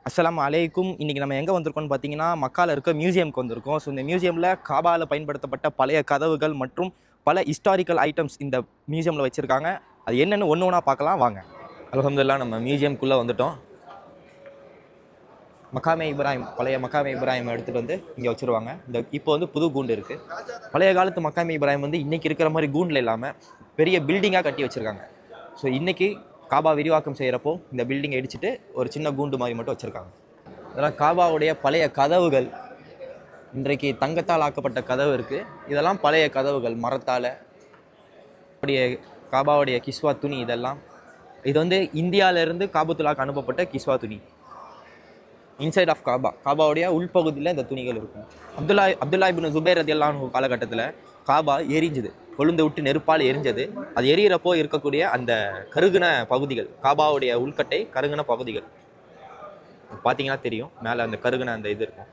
அஸ்ஸலாமு அலைக்கும். இன்றைக்கி நம்ம எங்கே வந்திருக்கோம்னு பார்த்தீங்கன்னா, மக்கால இருக்க மியூசியம்க்கு வந்திருக்கோம். ஸோ இந்த மியூசியமில் காபாவில் பயன்படுத்தப்பட்ட பழைய கதவுகள் மற்றும் பல ஹிஸ்டாரிக்கல் ஐட்டம்ஸ் இந்த மியூசியமில் வச்சுருக்காங்க. அது என்னென்னு ஒன்று ஒன்றா பார்க்கலாம் வாங்க. அல்ஹம்துலில்லாஹ் நம்ம மியூசியம்குள்ளே வந்துட்டோம். மக்காமே இப்ராஹிம், பழைய மக்காமே இப்ராஹிம் எடுத்துகிட்டு வந்து இங்கே வச்சுருவாங்க. இப்போ வந்து புது கூண்டு இருக்குது. பழைய காலத்து மக்காமே இப்ராஹிம் வந்து இன்றைக்கி இருக்கிற மாதிரி கூண்டில் இல்லாமல் பெரிய பில்டிங்காக கட்டி வச்சுருக்காங்க. ஸோ இன்றைக்கி காபா விரிவாக்கம் செய்கிறப்போ இந்த பில்டிங்கை இடிச்சிட்டு ஒரு சின்ன கூண்டு மாதிரி மட்டும் வச்சுருக்காங்க. இதெல்லாம் காபாவுடைய பழைய கதவுகள். இன்றைக்கு தங்கத்தால் ஆக்கப்பட்ட கதவு இருக்குது. இதெல்லாம் பழைய கதவுகள் மரத்தால். அப்படியே காபாவுடைய கிஸ்வா துணி இதெல்லாம். இது வந்து இந்தியாவிலேருந்து காபத்துல்லாக்கு அனுப்பப்பட்ட கிஸ்வா துணி. இன்சைட் ஆஃப் காபாவுடைய உள்பகுதியில் இந்த துணிகள் இருக்கும். அப்துல்லா இப்னு ஜுபைர் ரலியல்லாஹு அன்ஹு காலகட்டத்தில் காபா எரிஞ்சுது, கொழுந்து விட்டு நெருப்பால் எரிஞ்சது. அது எரியிறப்போ இருக்கக்கூடிய அந்த கருகுன பகுதிகள், காபாவுடைய உள்கட்டை கருகுன பகுதிகள் பார்த்தீங்கன்னா தெரியும். மேலே அந்த கருகுன அந்த இது இருக்கும்.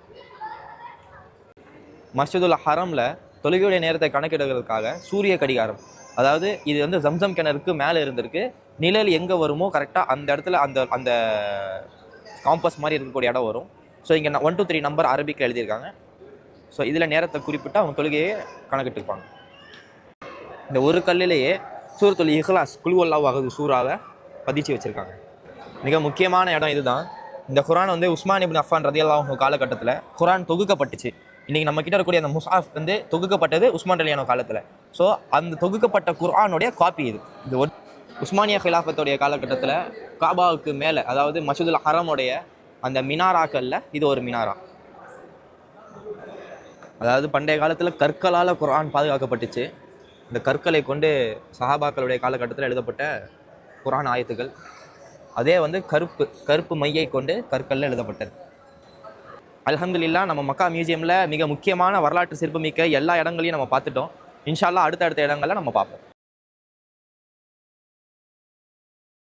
மஸ்ஜிதுல் ஹரமில் தொழுகையுடைய நேரத்தை கணக்கிடுவதற்காக சூரிய கடிகாரம், அதாவது இது வந்து ஜம்சம் கிணறுக்கு மேலே இருந்திருக்கு. நிழல் எங்கே வருமோ கரெக்டாக அந்த இடத்துல அந்த அந்த காம்பஸ் மாதிரி இருக்கக்கூடிய இடம் வரும். ஸோ இங்கே 1 2 3 நம்பர் அரபிக்கில் எழுதியிருக்காங்க. ஸோ இதில் நேரத்தை குறிப்பிட்டு அவங்க தொழுகையை கணக்கிட்டுருப்பாங்க. இந்த ஒரு கல்லிலேயே சூரத்துல் இஹ்லாஸ் குல்ஹுவல்லாஹு அஹது சூறாவை பதிச்சு வச்சுருக்காங்க. மிக முக்கியமான இடம் இதுதான். இந்த குரான் வந்து உஸ்மான் இப்னு அஃபான் ரலியல்லாஹு அன்ஹு காலகட்டத்தில் குரான் தொகுக்கப்பட்டுச்சு. இன்றைக்கி நம்ம கிட்ட இருக்கக்கூடிய அந்த முஸ்ஹாஃப் வந்து தொகுக்கப்பட்டது உஸ்மான் ரலியல்லாஹு காலத்தில். ஸோ அந்த தொகுக்கப்பட்ட குரானுடைய காப்பி இது. உஸ்மானியா ஹிலாஃபத்துடைய காலகட்டத்தில் காபாவுக்கு மேலே, அதாவது மஸ்ஜிதுல் ஹரமுடைய அந்த மினாராக்களில் இது ஒரு மினாரா. அதாவது பண்டைய காலத்தில் கற்களால் குர்ஆன் பாதுகாக்கப்பட்டுச்சு. இந்த கற்களை கொண்டு சஹாபாக்களுடைய காலகட்டத்தில் எழுதப்பட்ட குர்ஆன் ஆயத்துக்கள். அதே வந்து கருப்பு மையை கொண்டு கற்களில் எழுதப்பட்டது. அல்ஹம்துலில்லாஹ் நம்ம மக்கா மியூசியமில் மிக முக்கியமான வரலாற்று சிறப்புமிக்க எல்லா இடங்களையும் நம்ம பார்த்துட்டோம். இன்ஷா அல்லாஹ் அடுத்தடுத்த இடங்களில் நம்ம பார்ப்போம்.